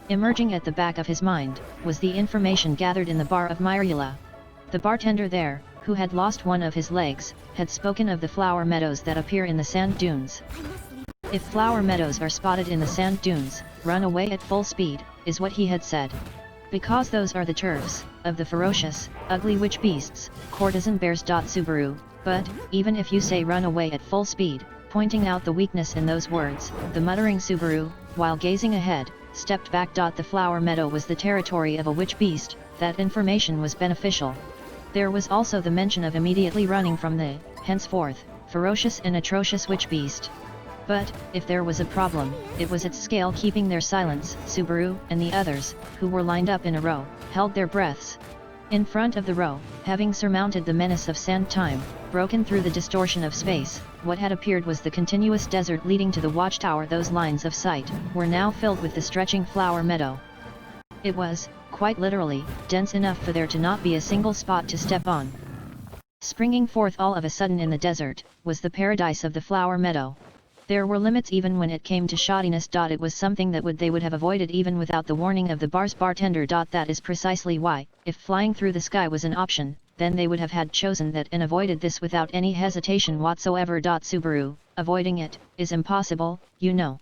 Emerging at the back of his mind, was the information gathered in the bar of Myrula. The bartender there, who had lost one of his legs, had spoken of the flower meadows that appear in the sand dunes. If flower meadows are spotted in the sand dunes, run away at full speed, is what he had said. Because those are the turfs of the ferocious, ugly witch beasts, courtesan bears. Subaru, but, even if you say run away at full speed, pointing out the weakness in those words, the muttering Subaru, while gazing ahead, stepped back. The flower meadow was the territory of a witch beast, that information was beneficial. There was also the mention of immediately running from the, henceforth, ferocious and atrocious witch beast. But, if there was a problem, it was its scale keeping their silence. Subaru and the others, who were lined up in a row, held their breaths. In front of the row, having surmounted the menace of sand time, broken through the distortion of space, what had appeared was the continuous desert leading to the watchtower. Those lines of sight were now filled with the stretching flower meadow. It was, quite literally, dense enough for there to not be a single spot to step on. Springing forth all of a sudden in the desert, was the paradise of the flower meadow. There were limits even when it came to shoddiness. It was something that they would have avoided even without the warning of the bar's bartender. That is precisely why, if flying through the sky was an option, then they would have had chosen that and avoided this without any hesitation whatsoever. Subaru, avoiding it, is impossible, you know.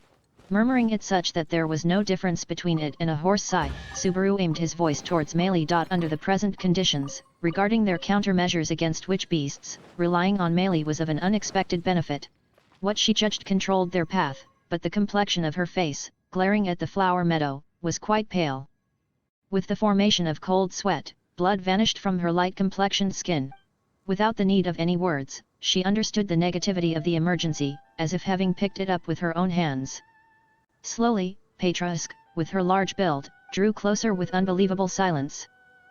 Murmuring it such that there was no difference between it and a hoarse sigh, Subaru aimed his voice towards Melee. Under the present conditions, regarding their countermeasures against witch beasts, relying on Melee was of an unexpected benefit. What she judged controlled their path, but the complexion of her face, glaring at the flower meadow, was quite pale. With the formation of cold sweat, blood vanished from her light-complexioned skin. Without the need of any words, she understood the negativity of the emergency, as if having picked it up with her own hands. Slowly, Petrusk, with her large build, drew closer with unbelievable silence.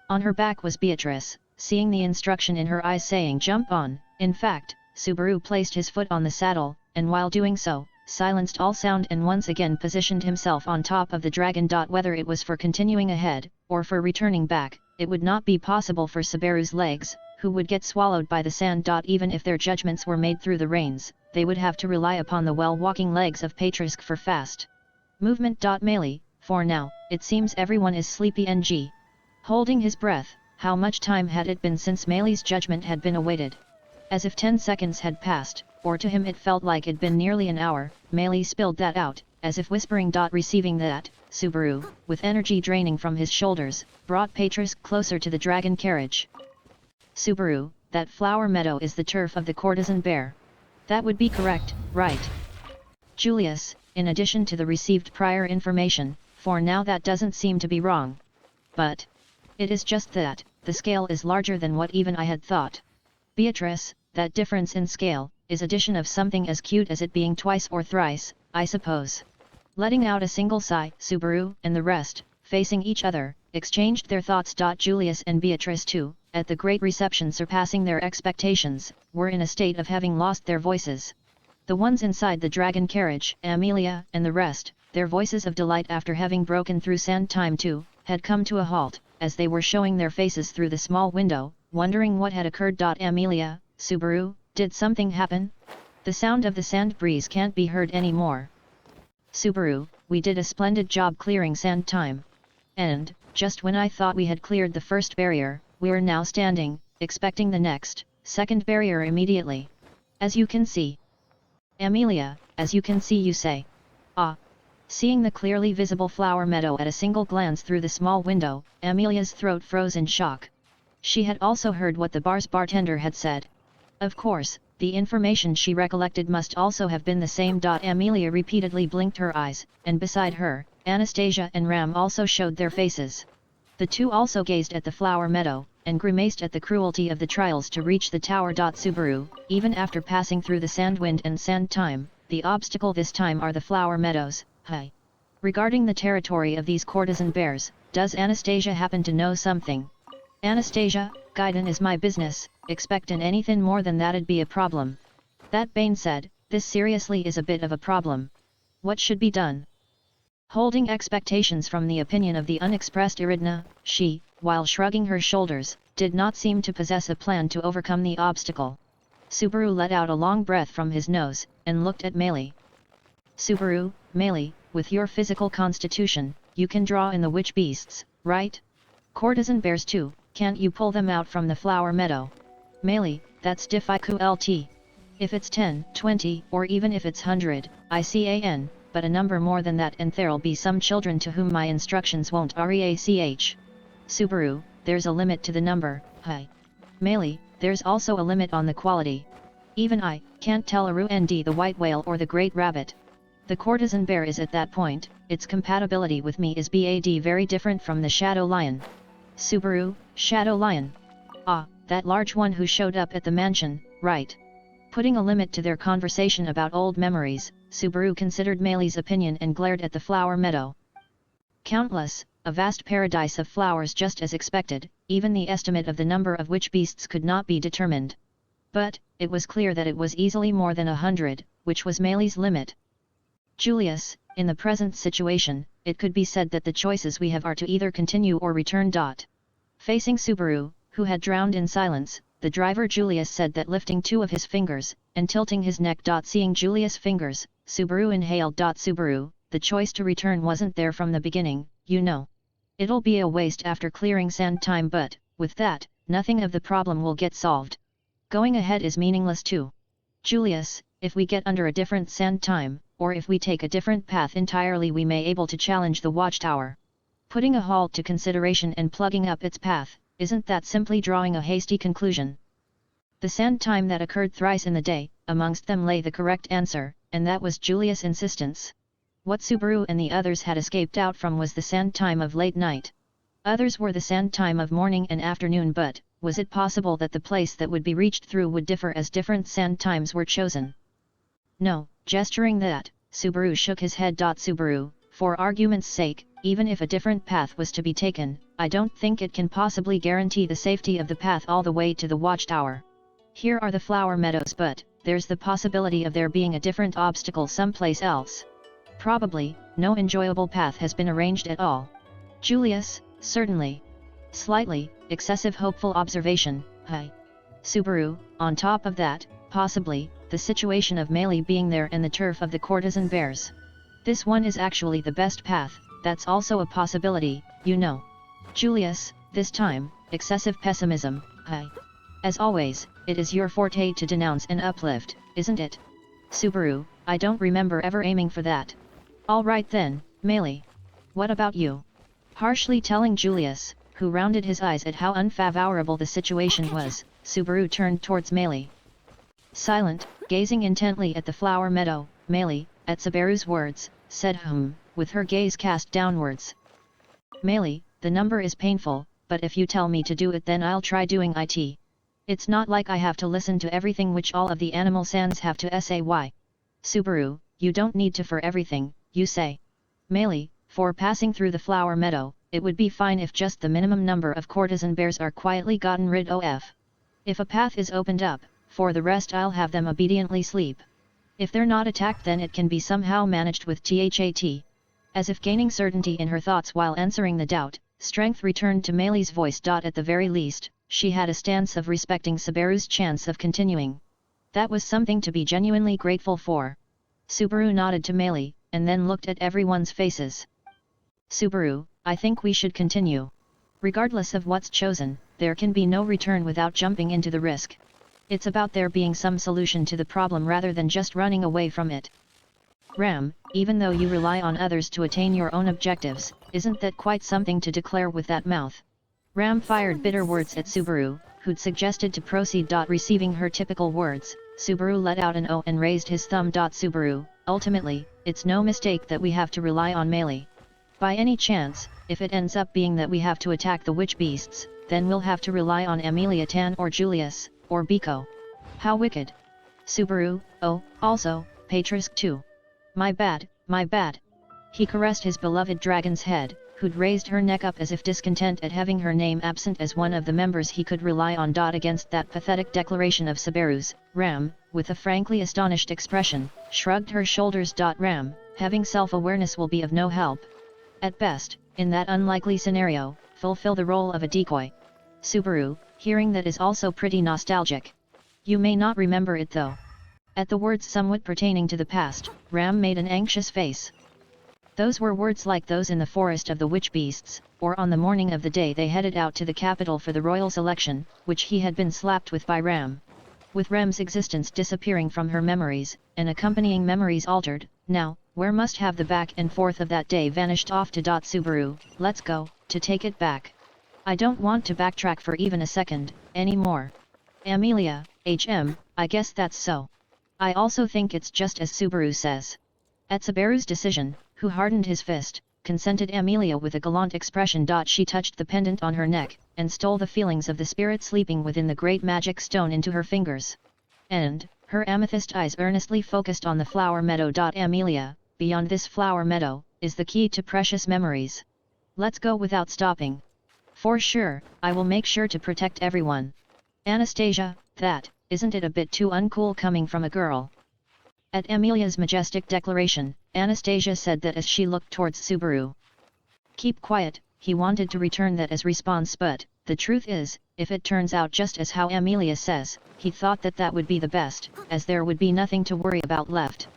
On her back was Beatrice, seeing the instruction in her eyes saying jump on. In fact, Subaru placed his foot on the saddle, and while doing so, silenced all sound and once again positioned himself on top of the dragon. Whether it was for continuing ahead, or for returning back, it would not be possible for Subaru's legs, who would get swallowed by the sand. Even if their judgments were made through the reins, they would have to rely upon the well-walking legs of Petrusk for fast movement. Melee, for now, it seems everyone is sleepy. Holding his breath, how much time had it been since Melee's judgment had been awaited? As if 10 seconds had passed, or to him it felt like it'd been nearly an hour. Melee spilled that out, as if whispering. Receiving that, Subaru, with energy draining from his shoulders, brought Petrusk closer to the dragon carriage. Subaru, that flower meadow is the turf of the courtesan bear. That would be correct, right? Julius, in addition to the received prior information, for now that doesn't seem to be wrong. But it is just that, the scale is larger than what even I had thought. Beatrice, that difference in scale, is addition of something as cute as it being twice or thrice, I suppose. Letting out a single sigh, Subaru and the rest, facing each other, exchanged their thoughts. Julius and Beatrice too, at the great reception surpassing their expectations, were in a state of having lost their voices. The ones inside the dragon carriage, Amelia and the rest, their voices of delight after having broken through sand time too, had come to a halt, as they were showing their faces through the small window, wondering what had occurred. Amelia, Subaru, did something happen? The sound of the sand breeze can't be heard anymore. Subaru, we did a splendid job clearing sand time. And, just when I thought we had cleared the first barrier, we're now standing, expecting the second barrier immediately. As you can see. Amelia, as you can see, you say. Ah. Seeing the clearly visible flower meadow at a single glance through the small window, Amelia's throat froze in shock. She had also heard what the bar's bartender had said. Of course, the information she recollected must also have been the same. Amelia repeatedly blinked her eyes, and beside her, Anastasia and Ram also showed their faces. The two also gazed at the flower meadow, and grimaced at the cruelty of the trials to reach the tower. Subaru, even after passing through the sand wind and sand time, the obstacle this time are the flower meadows. Hi. Regarding the territory of these courtesan bears, does Anastasia happen to know something? Anastasia, guidin' is my business, expectin' anything more than that'd be a problem. That Bane said, this seriously is a bit of a problem. What should be done? Holding expectations from the opinion of the unexpressed Iridna, she, while shrugging her shoulders, did not seem to possess a plan to overcome the obstacle. Subaru let out a long breath from his nose, and looked at Melee. Subaru, Melee, with your physical constitution, you can draw in the witch beasts, right? Courtesan bears too, can't you pull them out from the flower meadow? Meili, that's difficult. If it's 10, 20, or even if it's 100, ICAN, but a number more than that and there'll be some children to whom my instructions won't reach. Subaru, there's a limit to the number, hi. Meili, there's also a limit on the quality. Even I can't tell Arundi the white whale or the great rabbit. The courtesan bear is at that point, its compatibility with me is bad very different from the shadow lion. Subaru, shadow lion. Ah, that large one who showed up at the mansion, right. Putting a limit to their conversation about old memories, Subaru considered Meili's opinion and glared at the flower meadow. Countless, a vast paradise of flowers just as expected, even the estimate of the number of witch beasts could not be determined. But, it was clear that it was easily more than 100, which was Meili's limit. Julius, in the present situation, it could be said that the choices we have are to either continue or return. Facing Subaru, who had drowned in silence, the driver Julius said that lifting two of his fingers, and tilting his neck. Seeing Julius' fingers, Subaru inhaled. Subaru, the choice to return wasn't there from the beginning, you know. It'll be a waste after clearing sand time, but, with that, nothing of the problem will get solved. Going ahead is meaningless too. Julius, if we get under a different sand time, or if we take a different path entirely, we may able to challenge the watchtower. Putting a halt to consideration and plugging up its path, isn't that simply drawing a hasty conclusion? The sand time that occurred thrice in the day, amongst them lay the correct answer, and that was Julius' insistence. What Subaru and the others had escaped out from was the sand time of late night. Others were the sand time of morning and afternoon, but was it possible that the place that would be reached through would differ as different sand times were chosen? No, gesturing that, Subaru shook his head. Subaru, for argument's sake, even if a different path was to be taken, I don't think it can possibly guarantee the safety of the path all the way to the watchtower. Here are the flower meadows, but there's the possibility of there being a different obstacle someplace else. Probably, no enjoyable path has been arranged at all. Julius, certainly. Slightly, excessive hopeful observation, hi. Subaru, on top of that, possibly, the situation of Meili being there and the turf of the courtesan bears. This one is actually the best path, that's also a possibility, you know. Julius, this time, excessive pessimism, hi. As always, it is your forte to denounce and uplift, isn't it? Subaru, I don't remember ever aiming for that. Alright then, Meili. What about you? Harshly telling Julius, who rounded his eyes at how unfavorable the situation was, Subaru turned towards Meili. Silent, gazing intently at the flower meadow, Meili, at Subaru's words, said with her gaze cast downwards. Meili, the number is painful, but if you tell me to do it then I'll try doing it. It's not like I have to listen to everything which all of the animal sands have to say. Subaru, you don't need to for everything, you say. Meili, for passing through the flower meadow, it would be fine if just the minimum number of courtesan bears are quietly gotten rid of. If a path is opened up, for the rest I'll have them obediently sleep. If they're not attacked then it can be somehow managed with that. As if gaining certainty in her thoughts while answering the doubt, strength returned to Meili's voice. At the very least, she had a stance of respecting Subaru's chance of continuing. That was something to be genuinely grateful for. Subaru nodded to Meili, and then looked at everyone's faces. Subaru, I think we should continue. Regardless of what's chosen, there can be no return without jumping into the risk. It's about there being some solution to the problem rather than just running away from it. Ram, even though you rely on others to attain your own objectives, isn't that quite something to declare with that mouth? Ram fired bitter words at Subaru, who'd suggested to proceed. Receiving her typical words, Subaru let out an "oh" and raised his thumb. Subaru, ultimately, it's no mistake that we have to rely on Meili. By any chance, if it ends up being that we have to attack the witch beasts, then we'll have to rely on Amelia Tan or Julius, or Biko. How wicked. Subaru, oh, also, Patrisk too. My bad, my bad. He caressed his beloved dragon's head, who'd raised her neck up as if discontent at having her name absent as one of the members he could rely on. Against that pathetic declaration of Subaru's, Ram, with a frankly astonished expression, shrugged her shoulders. Ram, having self-awareness will be of no help. At best, in that unlikely scenario, fulfill the role of a decoy. Subaru, hearing that is also pretty nostalgic. You may not remember it though. At the words somewhat pertaining to the past, Ram made an anxious face. Those were words like those in the forest of the witch beasts, or on the morning of the day they headed out to the capital for the royal's election, which he had been slapped with by Ram. With Rem's existence disappearing from her memories, and accompanying memories altered, now, where must have the back and forth of that day vanished off to Subaru, let's go, to take it back. I don't want to backtrack for even a second, anymore. Amelia, I guess that's so. I also think it's just as Subaru says. At Subaru's decision, who hardened his fist, consented Amelia with a gallant expression. She touched the pendant on her neck, and stole the feelings of the spirit sleeping within the great magic stone into her fingers. And, her amethyst eyes earnestly focused on the flower meadow. Amelia, beyond this flower meadow, is the key to precious memories. Let's go without stopping. For sure, I will make sure to protect everyone. Anastasia, isn't it a bit too uncool coming from a girl? At Amelia's majestic declaration, Anastasia said that as she looked towards Subaru. Keep quiet, he wanted to return that as response, but, the truth is, if it turns out just as how Amelia says, he thought that that would be the best, as there would be nothing to worry about left.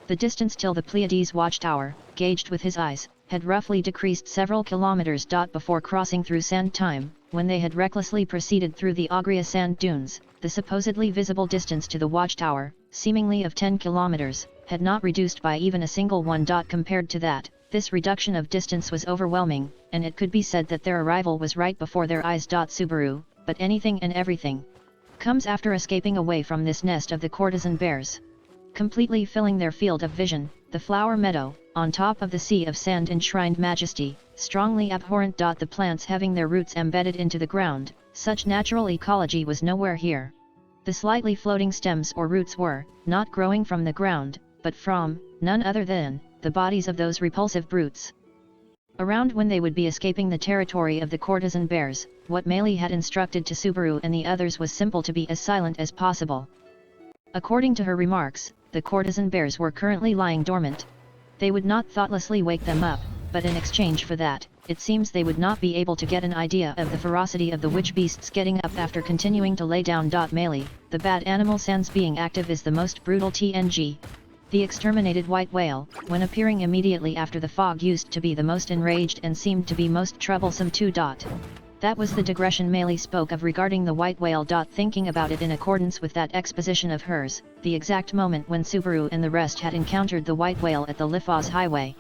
The distance till the Pleiades watchtower, gauged with his eyes, had roughly decreased several kilometers. Before crossing through sand time, when they had recklessly proceeded through the Agria sand dunes, the supposedly visible distance to the watchtower, seemingly of 10 kilometers, had not reduced by even a single one. Compared to that, this reduction of distance was overwhelming, and it could be said that their arrival was right before their eyes. Subaru, but anything and everything comes after escaping away from this nest of the courtesan bears. Completely filling their field of vision, the flower meadow, on top of the sea of sand enshrined majesty, strongly abhorrent. The plants having their roots embedded into the ground, such natural ecology was nowhere here. The slightly floating stems or roots were, not growing from the ground, but from, none other than, the bodies of those repulsive brutes. Around when they would be escaping the territory of the courtesan bears, what Meili had instructed to Subaru and the others was simple: to be as silent as possible. According to her remarks, the courtesan bears were currently lying dormant. They would not thoughtlessly wake them up, but in exchange for that, it seems they would not be able to get an idea of the ferocity of the witch beasts getting up after continuing to lay down. Meili, the bad animal sans being active, is the most brutal TNG. The exterminated white whale, when appearing immediately after the fog, used to be the most enraged and seemed to be most troublesome too. That was the digression Meili spoke of regarding the white whale. Thinking about it in accordance with that exposition of hers, the exact moment when Subaru and the rest had encountered the white whale at the Lifaz highway.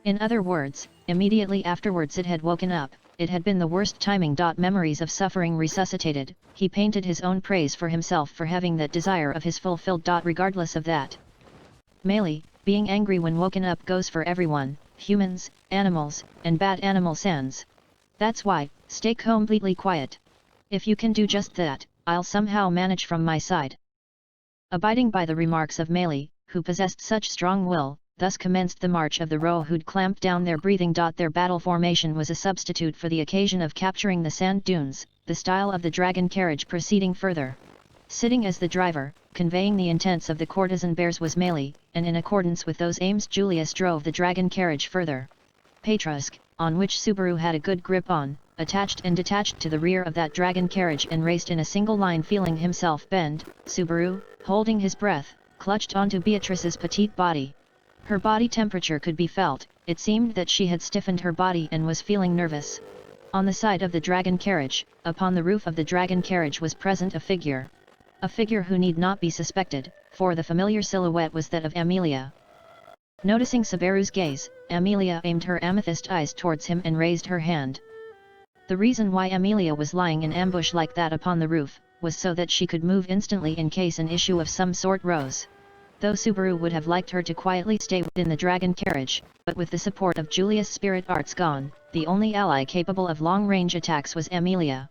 In other words, immediately afterwards it had woken up. It had been the worst timing. Memories of suffering resuscitated, he painted his own praise for himself for having that desire of his fulfilled. Regardless of that, Meili, being angry when woken up, goes for everyone, humans, animals, and bad animal sans. That's why, stay completely quiet. If you can do just that, I'll somehow manage from my side. Abiding by the remarks of Meili, who possessed such strong will, thus commenced the march of the row who'd clamped down their breathing. Their battle formation was a substitute for the occasion of capturing the sand dunes, the style of the dragon carriage proceeding further. Sitting as the driver, conveying the intents of the courtesan bears, was Meili, and in accordance with those aims Julius drove the dragon carriage further. Patrusk, on which Subaru had a good grip on, attached and detached to the rear of that dragon carriage and raced in a single line, feeling himself bend. Subaru, holding his breath, clutched onto Beatrice's petite body. Her body temperature could be felt. It seemed that she had stiffened her body and was feeling nervous. On the side of the dragon carriage, upon the roof of the dragon carriage, was present a figure. A figure who need not be suspected, for the familiar silhouette was that of Amelia. Noticing Subaru's gaze, Amelia aimed her amethyst eyes towards him and raised her hand. The reason why Amelia was lying in ambush like that upon the roof, was so that she could move instantly in case an issue of some sort rose. Though Subaru would have liked her to quietly stay within the dragon carriage, but with the support of Julius' spirit arts gone, the only ally capable of long-range attacks was Amelia.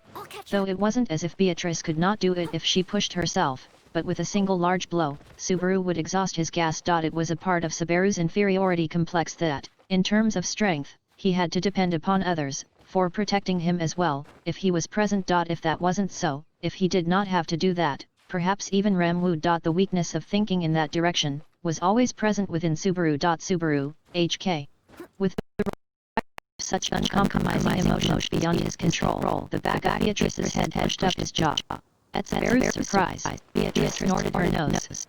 Though it wasn't as if Beatrice could not do it if she pushed herself, but with a single large blow, Subaru would exhaust his gas. It was a part of Subaru's inferiority complex that, in terms of strength, he had to depend upon others, for protecting him as well, if he was present. If that wasn't so, if he did not have to do that, perhaps even Ram would. The weakness of thinking in that direction, was always present within Subaru. Subaru, HK. With such uncompromising emotions beyond his control, the back of Beatrice's head pushed up his jaw. At Subaru's surprise, Beatrice snorted her nose.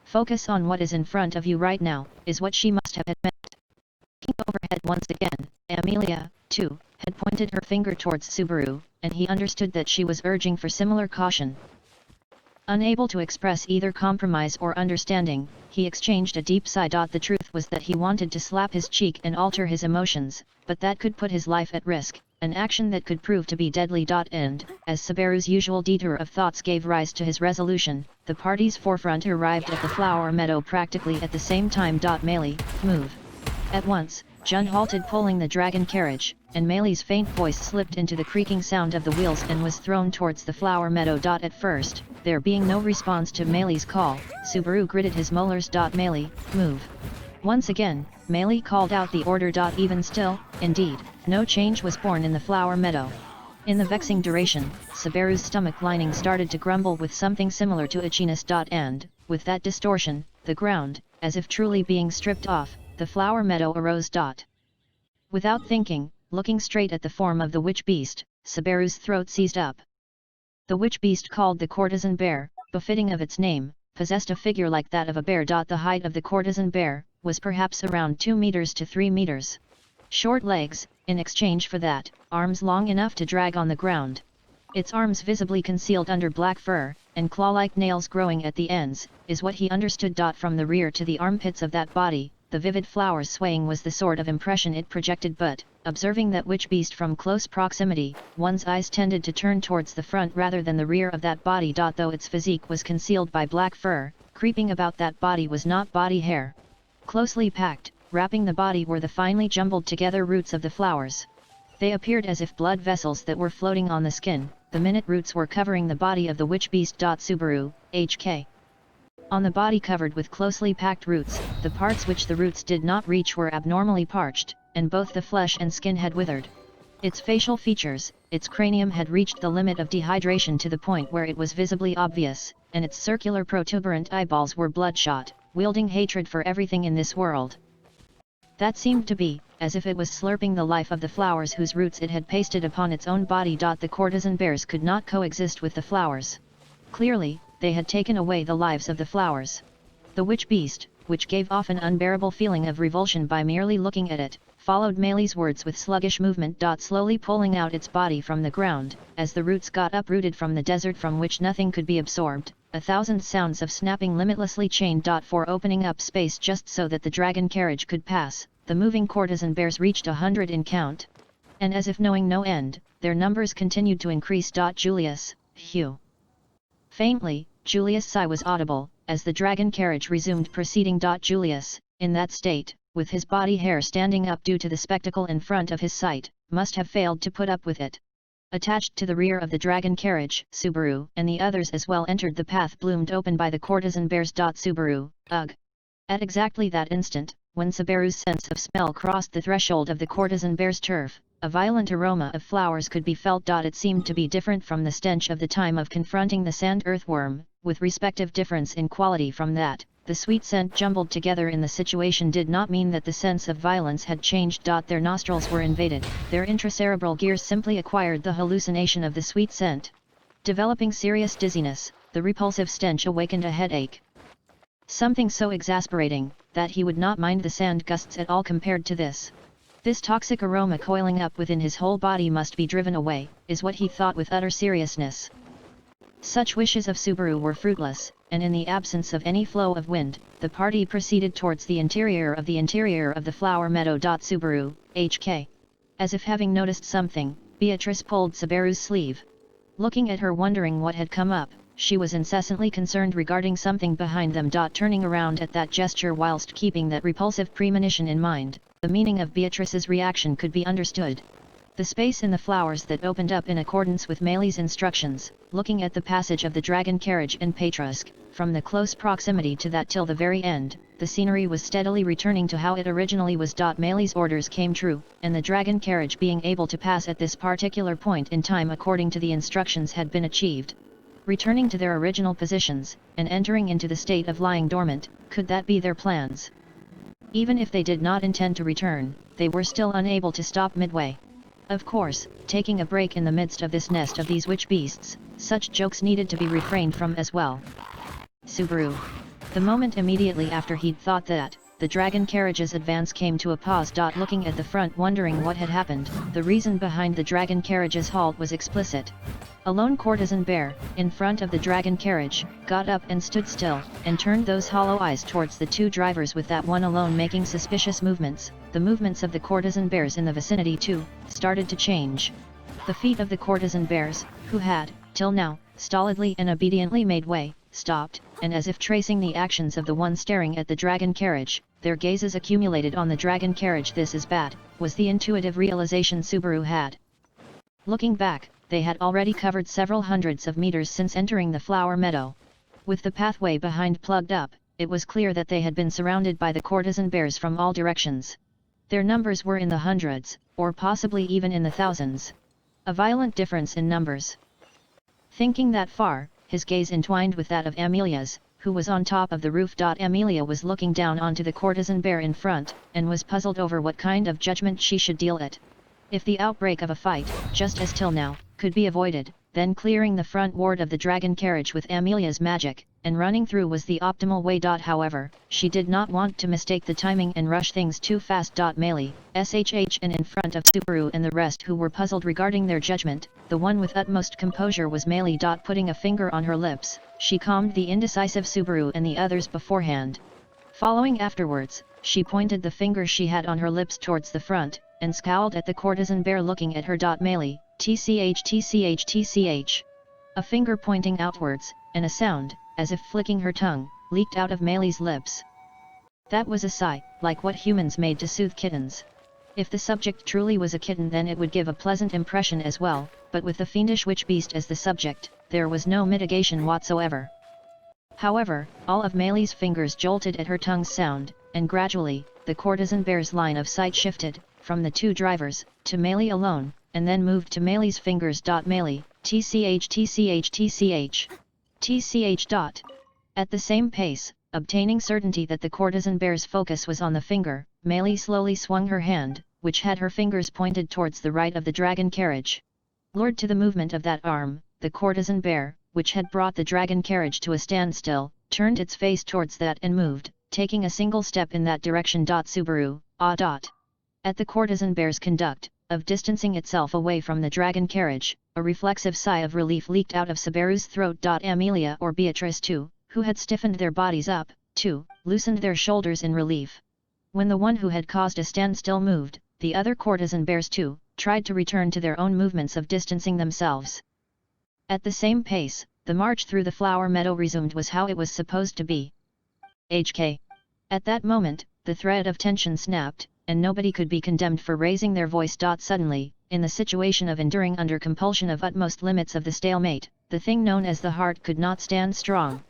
Focus on what is in front of you right now, is what she must have meant. Looking overhead once again, Amelia, too, had pointed her finger towards Subaru, and he understood that she was urging for similar caution. Unable to express either compromise or understanding, he exchanged a deep sigh. The truth was that he wanted to slap his cheek and alter his emotions, but that could put his life at risk, an action that could prove to be deadly. And, as Subaru's usual detour of thoughts gave rise to his resolution, the party's forefront arrived at the flower meadow practically at the same time. Meili, move. At once, Jun halted, pulling the dragon carriage, and Meili's faint voice slipped into the creaking sound of the wheels and was thrown towards the flower meadow. At first, there being no response to Meili's call, Subaru gritted his molars. Meili, move. Once again, Meili called out the order. Even still, indeed, no change was born in the flower meadow. In the vexing duration, Subaru's stomach lining started to grumble with something similar to itchiness. And, with that distortion, the ground, as if truly being stripped off, the flower meadow arose. Without thinking, looking straight at the form of the witch beast, Subaru's throat seized up. The witch beast, called the courtesan bear, befitting of its name, possessed a figure like that of a bear. The height of the courtesan bear was perhaps around 2 meters to 3 meters. Short legs, in exchange for that, arms long enough to drag on the ground. Its arms visibly concealed under black fur, and claw-like nails growing at the ends, is what he understood. From the rear to the armpits of that body, the vivid flowers swaying was the sort of impression it projected. But, observing that witch beast from close proximity, one's eyes tended to turn towards the front rather than the rear of that body. Though its physique was concealed by black fur, creeping about that body was not body hair. Closely packed, wrapping the body were the finely jumbled together roots of the flowers. They appeared as if blood vessels that were floating on the skin. The minute roots were covering the body of the witch beast. Subaru, HK. On the body covered with closely packed roots, the parts which the roots did not reach were abnormally parched, and both the flesh and skin had withered. Its facial features, its cranium had reached the limit of dehydration to the point where it was visibly obvious, and its circular protuberant eyeballs were bloodshot, wielding hatred for everything in this world. That seemed to be, as if it was slurping the life of the flowers whose roots it had pasted upon its own body. The courtesan bears could not coexist with the flowers. Clearly, they had taken away the lives of the flowers. The witch beast, which gave off an unbearable feeling of revulsion by merely looking at it, followed Meili's words with sluggish movement. Slowly pulling out its body from the ground, as the roots got uprooted from the desert from which nothing could be absorbed, 1,000 sounds of snapping limitlessly chained. For opening up space just so that the dragon carriage could pass, the moving courtesan bears reached 100 in count. And as if knowing no end, their numbers continued to increase. Julius, Hugh. Faintly, Julius' sigh was audible, as the dragon carriage resumed proceeding. Julius, in that state, with his body hair standing up due to the spectacle in front of his sight, must have failed to put up with it. Attached to the rear of the dragon carriage, Subaru and the others as well entered the path bloomed open by the courtesan bears. Subaru, ugh. At exactly that instant, when Subaru's sense of smell crossed the threshold of the courtesan bear's turf, a violent aroma of flowers could be felt. It seemed to be different from the stench of the time of confronting the sand earthworm, with respective difference in quality from that. The sweet scent jumbled together in the situation did not mean that the sense of violence had changed. Their nostrils were invaded, their intracerebral gears simply acquired the hallucination of the sweet scent. Developing serious dizziness, the repulsive stench awakened a headache. Something so exasperating, that he would not mind the sand gusts at all compared to this. This toxic aroma coiling up within his whole body must be driven away, is what he thought with utter seriousness. Such wishes of Subaru were fruitless, and in the absence of any flow of wind, the party proceeded towards the interior of the flower meadow. Subaru, HK. As if having noticed something, Beatrice pulled Subaru's sleeve. Looking at her, wondering what had come up, she was incessantly concerned regarding something behind them. Turning around at that gesture whilst keeping that repulsive premonition in mind, the meaning of Beatrice's reaction could be understood. The space in the flowers that opened up in accordance with Meili's instructions, looking at the passage of the dragon carriage in Patrusk, from the close proximity to that till the very end, the scenery was steadily returning to how it originally was. Meili's orders came true, and the dragon carriage being able to pass at this particular point in time according to the instructions had been achieved. Returning to their original positions, and entering into the state of lying dormant, could that be their plans? Even if they did not intend to return, they were still unable to stop midway. Of course, taking a break in the midst of this nest of these witch beasts, such jokes needed to be refrained from as well. Subaru. The moment immediately after he'd thought that, the dragon carriage's advance came to a pause. Looking at the front, wondering what had happened, the reason behind the dragon carriage's halt was explicit. A lone courtesan bear, in front of the dragon carriage, got up and stood still, and turned those hollow eyes towards the two drivers, with that one alone making suspicious movements. The movements of the courtesan bears in the vicinity too, started to change. The feet of the courtesan bears, who had, till now, stolidly and obediently made way, stopped, and as if tracing the actions of the one staring at the dragon carriage, their gazes accumulated on the dragon carriage. This is bad, was the intuitive realization Subaru had. Looking back, they had already covered several hundreds of meters since entering the flower meadow. With the pathway behind plugged up, it was clear that they had been surrounded by the courtesan bears from all directions. Their numbers were in the hundreds, or possibly even in the thousands. A violent difference in numbers. Thinking that far, his gaze entwined with that of Amelia's, who was on top of the roof. Amelia was looking down onto the courtesan bear in front, and was puzzled over what kind of judgment she should deal it. If the outbreak of a fight, just as till now, could be avoided, then clearing the front ward of the dragon carriage with Amelia's magic, and running through was the optimal way. However, she did not want to mistake the timing and rush things too fast. Melee, SHH, and in front of Subaru and the rest, who were puzzled regarding their judgment, the one with utmost composure was Melee. Putting a finger on her lips, she calmed the indecisive Subaru and the others beforehand. Following afterwards, she pointed the finger she had on her lips towards the front, and scowled at the courtesan bear looking at her. Melee, TCH. A finger pointing outwards, and a sound, as if flicking her tongue, leaked out of Melee's lips. That was a sigh, like what humans made to soothe kittens. If the subject truly was a kitten, then it would give a pleasant impression as well, but with the fiendish witch beast as the subject, there was no mitigation whatsoever. However, all of Melee's fingers jolted at her tongue's sound, and gradually, the courtesan bear's line of sight shifted, from the two drivers, to Melee alone, and then moved to Melee's fingers. Melee, TCH. At the same pace, obtaining certainty that the courtesan bear's focus was on the finger, Melee slowly swung her hand, which had her fingers pointed towards the right of the dragon carriage. Lured to the movement of that arm, the courtesan bear, which had brought the dragon carriage to a standstill, turned its face towards that and moved, taking a single step in that direction. Subaru, At the courtesan bear's conduct, of distancing itself away from the dragon carriage, a reflexive sigh of relief leaked out of Subaru's throat. Amelia or Beatrice too, who had stiffened their bodies up, too, loosened their shoulders in relief. When the one who had caused a standstill moved, the other courtesan bears too, tried to return to their own movements of distancing themselves. At the same pace, the march through the flower meadow resumed was how it was supposed to be. HK. At that moment, the thread of tension snapped, and nobody could be condemned for raising their voice. Suddenly, in the situation of enduring under compulsion of utmost limits of the stalemate, the thing known as the heart could not stand strong.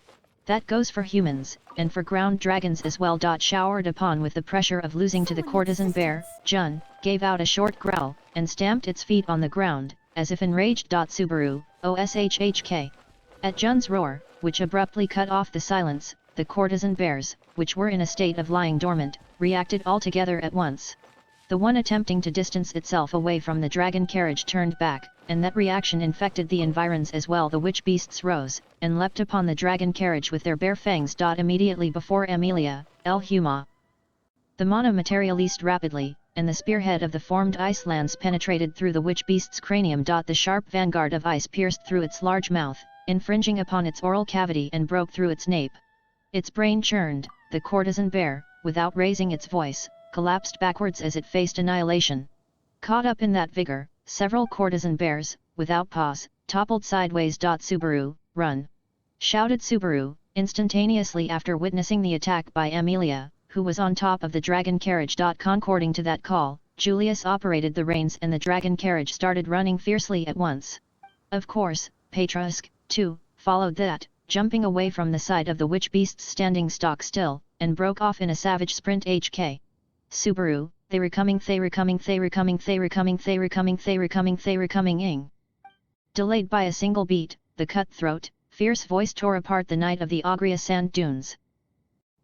That goes for humans, and for ground dragons as well. Showered upon with the pressure of losing to the courtesan bear, Jun gave out a short growl, and stamped its feet on the ground, as if enraged. Subaru, OSHHK. At Jun's roar, which abruptly cut off the silence, the courtesan bears, which were in a state of lying dormant, reacted all together at once. The one attempting to distance itself away from the dragon carriage turned back, and that reaction infected the environs as well. The witch beasts rose, and leapt upon the dragon carriage with their bare fangs. Immediately before Amelia, El Huma. The mana materialized rapidly, and the spearhead of the formed ice lance penetrated through the witch beast's cranium. The sharp vanguard of ice pierced through its large mouth, infringing upon its oral cavity, and broke through its nape. Its brain churned. The courtesan bear, without raising its voice, collapsed backwards as it faced annihilation. Caught up in that vigor, several courtesan bears, without pause, toppled sideways. Subaru, run! Shouted Subaru, instantaneously after witnessing the attack by Amelia, who was on top of the dragon carriage. Concording to that call, Julius operated the reins and the dragon carriage started running fiercely at once. Of course, Patrusk, too, followed that, jumping away from the side of the witch beasts standing stock still, and broke off in a savage sprint. HK. Subaru, they recoming ing. Delayed by a single beat, the cutthroat, fierce voice tore apart the night of the Agria sand dunes.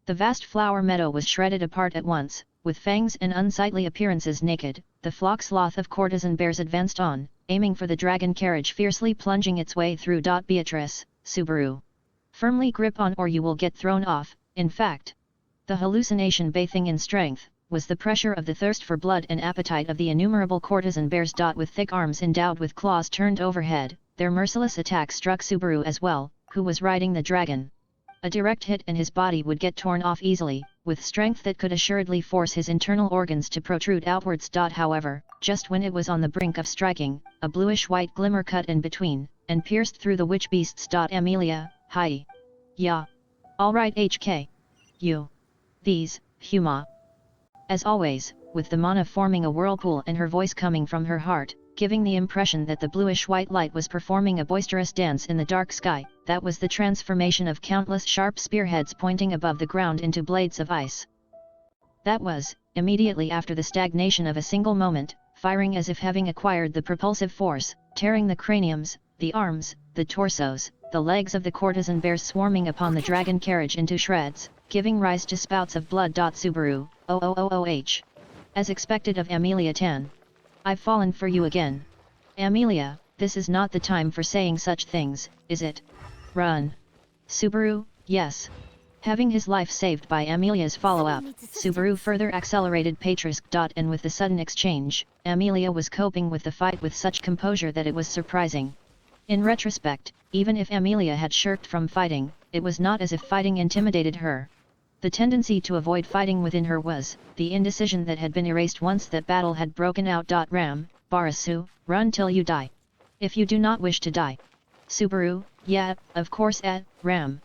The vast flower meadow was shredded apart at once, with fangs and unsightly appearances naked. The flock sloth of courtesan bears advanced on, aiming for the dragon carriage, fiercely plunging its way through. Beatrice, Subaru. Firmly grip on or you will get thrown off. In fact, The hallucination bathing in strength, was the pressure of the thirst for blood and appetite of the innumerable courtesan bears. With thick arms endowed with claws turned overhead, their merciless attack struck Subaru as well, who was riding the dragon. A direct hit and his body would get torn off easily, with strength that could assuredly force his internal organs to protrude outwards. However, just when it was on the brink of striking, a bluish-white glimmer cut in between, and pierced through the witch beasts. Amelia, hi. Yeah. Alright HK. You. These, Huma. As always, with the mana forming a whirlpool and her voice coming from her heart, giving the impression that the bluish-white light was performing a boisterous dance in the dark sky, that was the transformation of countless sharp spearheads pointing above the ground into blades of ice. That was, immediately after the stagnation of a single moment, firing as if having acquired the propulsive force, tearing the craniums, the arms, the torsos, the legs of the courtesan bears swarming upon the dragon carriage into shreds, giving rise to spouts of blood. Subaru, oh. As expected of Amelia Tan. I've fallen for you again. Amelia, this is not the time for saying such things, is it? Run. Subaru, yes. Having his life saved by Amelia's follow-up, Subaru further accelerated Patrisk. And with the sudden exchange, Amelia was coping with the fight with such composure that it was surprising. In retrospect, even if Amelia had shirked from fighting, it was not as if fighting intimidated her. The tendency to avoid fighting within her was the indecision that had been erased once that battle had broken out. Ram, Barasu, run till you die. If you do not wish to die. Subaru, yeah, of course Ram.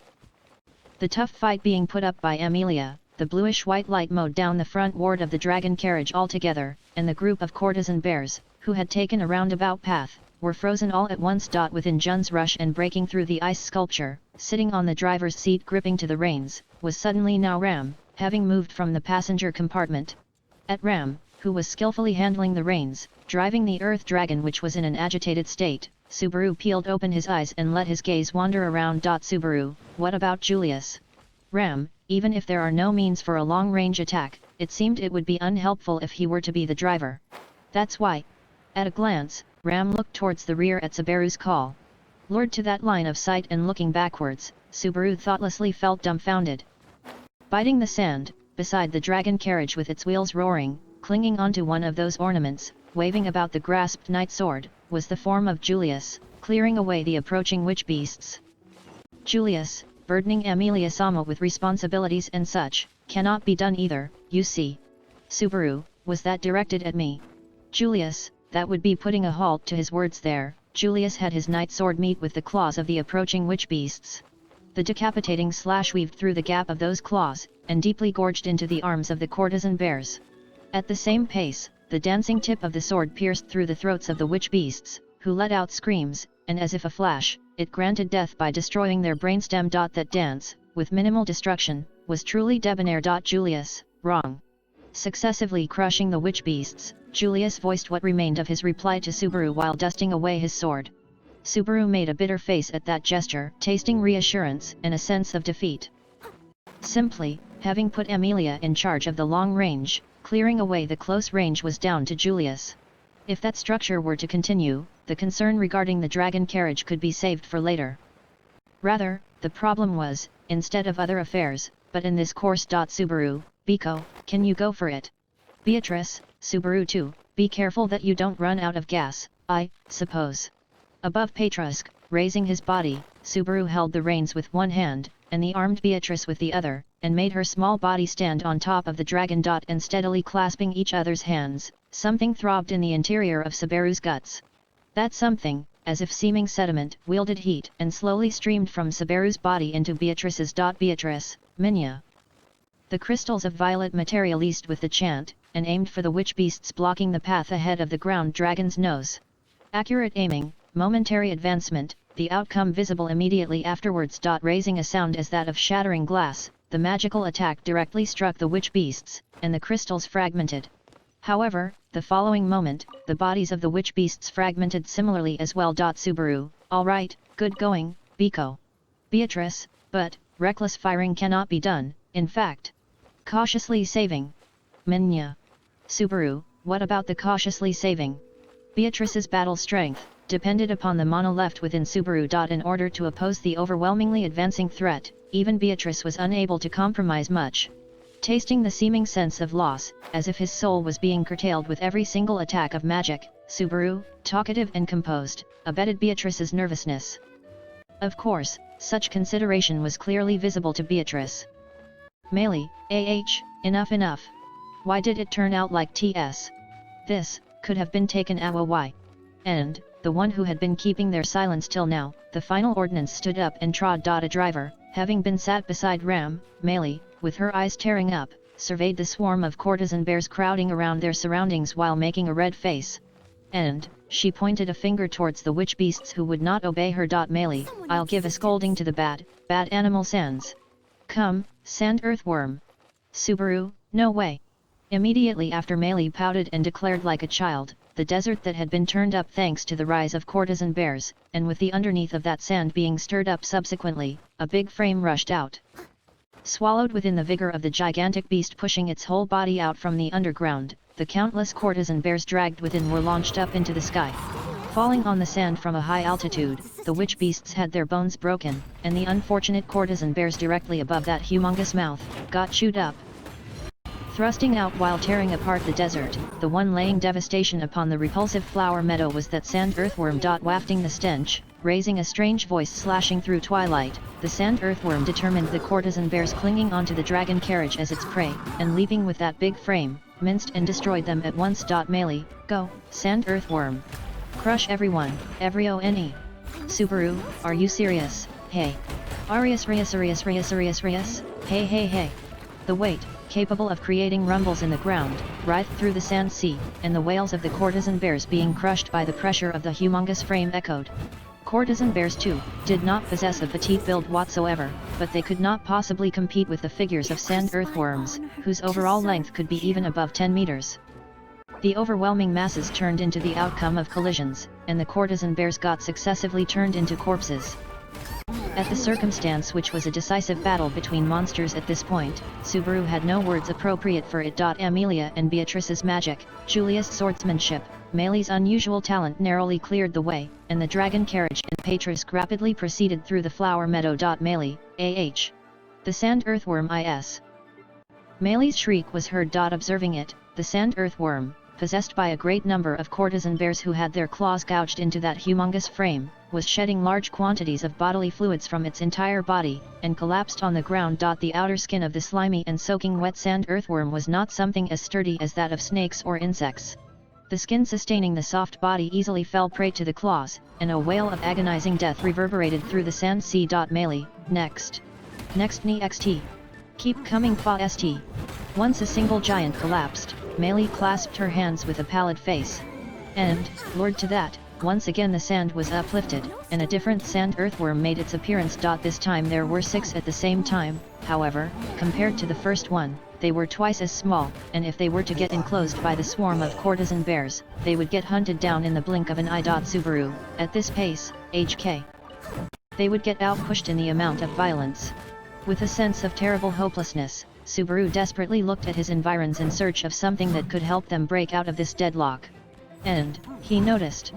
The tough fight being put up by Amelia, the bluish-white light mowed down the front ward of the dragon carriage altogether, and the group of courtesan bears, who had taken a roundabout path, were frozen all at once. Within Jun's rush and breaking through the ice sculpture, sitting on the driver's seat gripping to the reins, was suddenly now Ram, having moved from the passenger compartment. At Ram, who was skillfully handling the reins, driving the earth dragon which was in an agitated state, Subaru peeled open his eyes and let his gaze wander around. Subaru, what about Julius? Ram, even if there are no means for a long-range attack, it seemed it would be unhelpful if he were to be the driver. That's why. At a glance, Ram looked towards the rear at Subaru's call. Lured to that line of sight and looking backwards, Subaru thoughtlessly felt dumbfounded. Biting the sand, beside the dragon carriage with its wheels roaring, clinging onto one of those ornaments, waving about the grasped knight sword, was the form of Julius, clearing away the approaching witch beasts. Julius, burdening Amelia Sama with responsibilities and such, cannot be done either, you see. Subaru, was that directed at me? Julius, that would be putting a halt to his words there. Julius had his knight sword meet with the claws of the approaching witch beasts. The decapitating slash weaved through the gap of those claws, and deeply gorged into the arms of the courtesan bears. At the same pace, the dancing tip of the sword pierced through the throats of the witch beasts, who let out screams, and as if a flash, it granted death by destroying their brainstem. That dance, with minimal destruction, was truly debonair. Julius, wrong. Successively crushing the witch beasts, Julius voiced what remained of his reply to Subaru while dusting away his sword. Subaru made a bitter face at that gesture, tasting reassurance and a sense of defeat. Simply, having put Amelia in charge of the long range, clearing away the close range was down to Julius. If that structure were to continue, the concern regarding the dragon carriage could be saved for later. Rather, the problem was, instead of other affairs, but in this course. Subaru, Biko, can you go for it? Beatrice, Subaru too, be careful that you don't run out of gas, I suppose. Above Patrisk, raising his body, Subaru held the reins with one hand, and the armed Beatrice with the other, and made her small body stand on top of the dragon. And steadily clasping each other's hands, something throbbed in the interior of Subaru's guts. That something, as if seeming sediment, wielded heat and slowly streamed from Subaru's body into Beatrice's. Beatrice, Minya. The crystals of violet materialized with the chant, and aimed for the witch beasts blocking the path ahead of the ground dragon's nose. Accurate aiming, momentary advancement, the outcome visible immediately afterwards. Raising a sound as that of shattering glass, the magical attack directly struck the witch beasts, and the crystals fragmented. However, the following moment, the bodies of the witch beasts fragmented similarly as well. Subaru, alright, good going, Biko. Beatrice, but, reckless firing cannot be done, in fact. Cautiously saving. Minya. Subaru, what about the cautiously saving? Beatrice's battle strength depended upon the mana left within Subaru. In order to oppose the overwhelmingly advancing threat, even Beatrice was unable to compromise much. Tasting the seeming sense of loss, as if his soul was being curtailed with every single attack of magic, Subaru, talkative and composed, abetted Beatrice's nervousness. Of course, such consideration was clearly visible to Beatrice. Meili, enough. Why did it turn out like TS? This could have been taken away. And, the one who had been keeping their silence till now, the final ordinance stood up and trod. A driver, having been sat beside Ram, Meili, with her eyes tearing up, surveyed the swarm of courtesan bears crowding around their surroundings while making a red face. And, she pointed a finger towards the witch beasts who would not obey her. Meili, I'll give a scolding to the bad animal sands. Come, sand earthworm. Subaru, no way. Immediately after Meili pouted and declared like a child, the desert that had been turned up thanks to the rise of courtesan bears, and with the underneath of that sand being stirred up subsequently, a big frame rushed out. Swallowed within the vigor of the gigantic beast pushing its whole body out from the underground, the countless courtesan bears dragged within were launched up into the sky. Falling on the sand from a high altitude, the witch beasts had their bones broken, and the unfortunate courtesan bears directly above that humongous mouth, got chewed up. Thrusting out while tearing apart the desert, the one laying devastation upon the repulsive flower meadow was that sand earthworm. Wafting the stench, raising a strange voice slashing through twilight, the sand earthworm determined the courtesan bears clinging onto the dragon carriage as its prey, and leaping with that big frame, minced and destroyed them at once. Meili, go, sand earthworm. Crush everyone, everyone. Subaru, are you serious? Hey. Arius. Hey. The weight, capable of creating rumbles in the ground, writhed through the sand sea, and the wails of the courtesan bears being crushed by the pressure of the humongous frame echoed. Courtesan bears too, did not possess a petite build whatsoever, but they could not possibly compete with the figures of sand earthworms, whose overall length could be even above 10 meters. The overwhelming masses turned into the outcome of collisions, and the courtesan bears got successively turned into corpses. At the circumstance which was a decisive battle between monsters at this point, Subaru had no words appropriate for it. Amelia and Beatrice's magic, Julia's swordsmanship, Meili's unusual talent narrowly cleared the way, and the dragon carriage and Beatrice rapidly proceeded through the flower meadow. Meili, the sand earthworm is. Meili's shriek was heard. Observing it, the sand earthworm, possessed by a great number of courtesan bears who had their claws gouged into that humongous frame, was shedding large quantities of bodily fluids from its entire body, and collapsed on the ground. The outer skin of the slimy and soaking wet sand earthworm was not something as sturdy as that of snakes or insects. The skin sustaining the soft body easily fell prey to the claws, and a wail of agonizing death reverberated through the sand sea. Meili, next xt. Keep coming st. Once a single giant collapsed, Meili clasped her hands with a pallid face. And, Lord to that, once again the sand was uplifted, and a different sand earthworm made its appearance. This time there were 6 at the same time, however, compared to the first one, they were twice as small, and if they were to get enclosed by the swarm of courtesan bears, they would get hunted down in the blink of an eye. Subaru, at this pace, HK. They would get outpushed in the amount of violence. With a sense of terrible hopelessness, Subaru desperately looked at his environs in search of something that could help them break out of this deadlock. And, he noticed.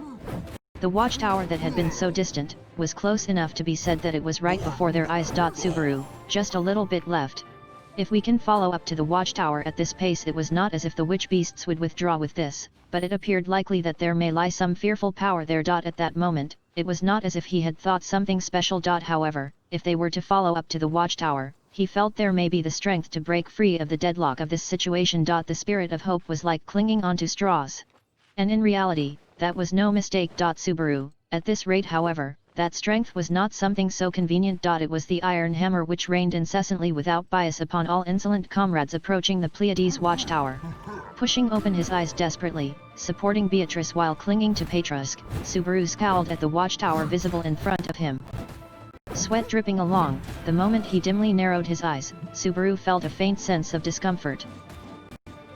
The watchtower that had been so distant, was close enough to be said that it was right before their eyes. Subaru, just a little bit left. If we can follow up to the watchtower at this pace. It was not as if the witch beasts would withdraw with this, but it appeared likely that there may lie some fearful power there. At that moment, it was not as if he had thought something special. However, if they were to follow up to the watchtower, he felt there may be the strength to break free of the deadlock of this situation. The spirit of hope was like clinging onto straws. And in reality, that was no mistake. Subaru, at this rate however, that strength was not something so convenient. It was the iron hammer which rained incessantly without bias upon all insolent comrades approaching the Pleiades watchtower. Pushing open his eyes desperately, supporting Beatrice while clinging to Beatrice, Subaru scowled at the watchtower visible in front of him. Sweat dripping along, the moment he dimly narrowed his eyes, Subaru felt a faint sense of discomfort.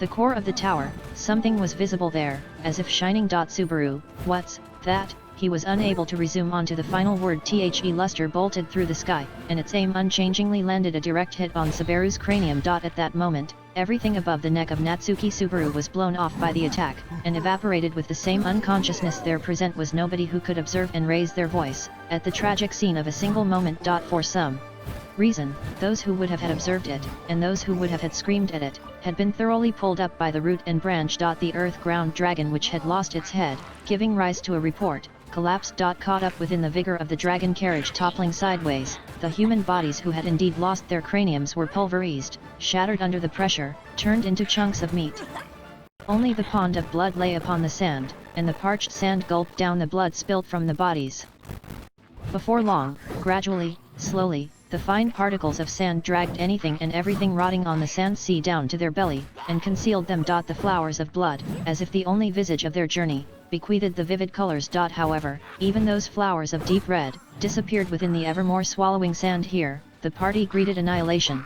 The core of the tower, something was visible there, as if shining. Subaru, what's that? He was unable to resume onto the final word. The luster bolted through the sky, and its aim unchangingly landed a direct hit on Subaru's cranium. At that moment, everything above the neck of Natsuki Subaru was blown off by the attack, and evaporated with the same unconsciousness. There present was nobody who could observe and raise their voice, at the tragic scene of a single moment. For some Reason, those who would have had observed it, and those who would have had screamed at it, had been thoroughly pulled up by the root and branch. The earth-ground dragon which had lost its head, giving rise to a report, collapsed. Caught up within the vigor of the dragon carriage toppling sideways, the human bodies who had indeed lost their craniums were pulverized, shattered under the pressure, turned into chunks of meat. Only the pond of blood lay upon the sand, and the parched sand gulped down the blood spilt from the bodies. Before long, gradually, slowly, the fine particles of sand dragged anything and everything rotting on the sand sea down to their belly, and concealed them. The flowers of blood, as if the only visage of their journey, bequeathed the vivid colors. However, even those flowers of deep red, disappeared within the evermore swallowing sand. Here, the party greeted annihilation.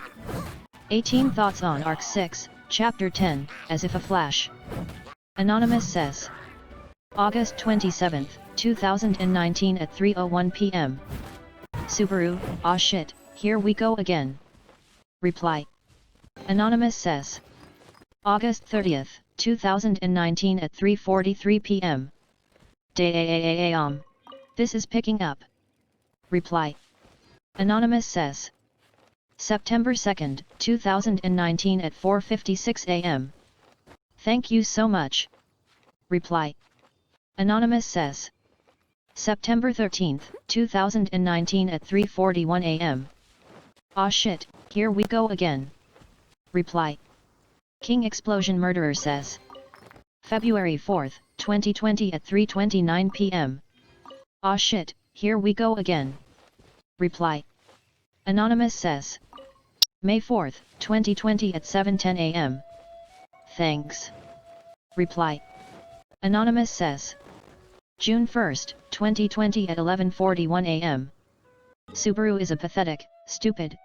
18 Thoughts on Arc 6, Chapter 10, As If a Flash. Anonymous says. August 27, 2019 at 3:01 p.m. Subaru, aw shit, here we go again. Reply. Anonymous says. August 30, 2019 at 3:43 p.m. This is picking up. Reply. Anonymous says. September 2, 2019 at 4:56 a.m. Thank you so much. Reply. Anonymous says. September 13, 2019 at 3:41 a.m. Aw shit, here we go again. Reply. King Explosion Murderer says. February 4, 2020 at 3:29 p.m. Aw shit, here we go again. Reply. Anonymous says. May 4, 2020 at 7:10 a.m. Thanks. Reply. Anonymous says. June 1, 2020 at 11:41 a.m. Subaru is a pathetic, stupid,